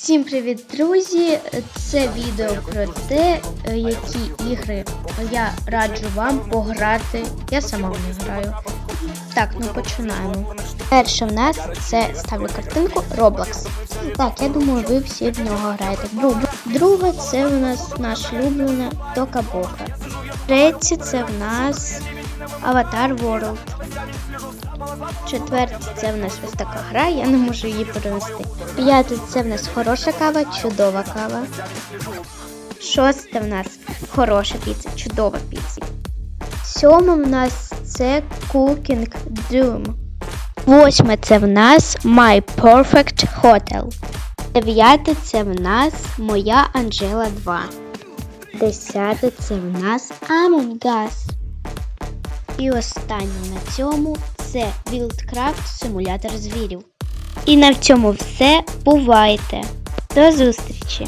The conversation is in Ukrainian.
Всім привіт, друзі! Це відео про те, які ігри я раджу вам пограти. Я сама в них граю. Так, ну починаємо. Перше в нас це, ставлю картинку, Roblox. Так, я думаю, ви всі в нього граєте. Друге, це у нас наш улюблений Тока Бока. Третє, це в нас Avatar World. Четверте, це в нас ось така гра, я не можу її перенести. П'яте, це в нас хороша кава, чудова кава. Шосте в нас хороша піца, чудова піца. Сьоме в нас це Cooking Doom. Восьме, це в нас My Perfect Hotel. Дев'яте, це в нас Моя Анжела 2. Десяте, це в нас Among Us. І останнє на цьому це Wildcraft симулятор звірів. І на цьому все. Бувайте! До зустрічі!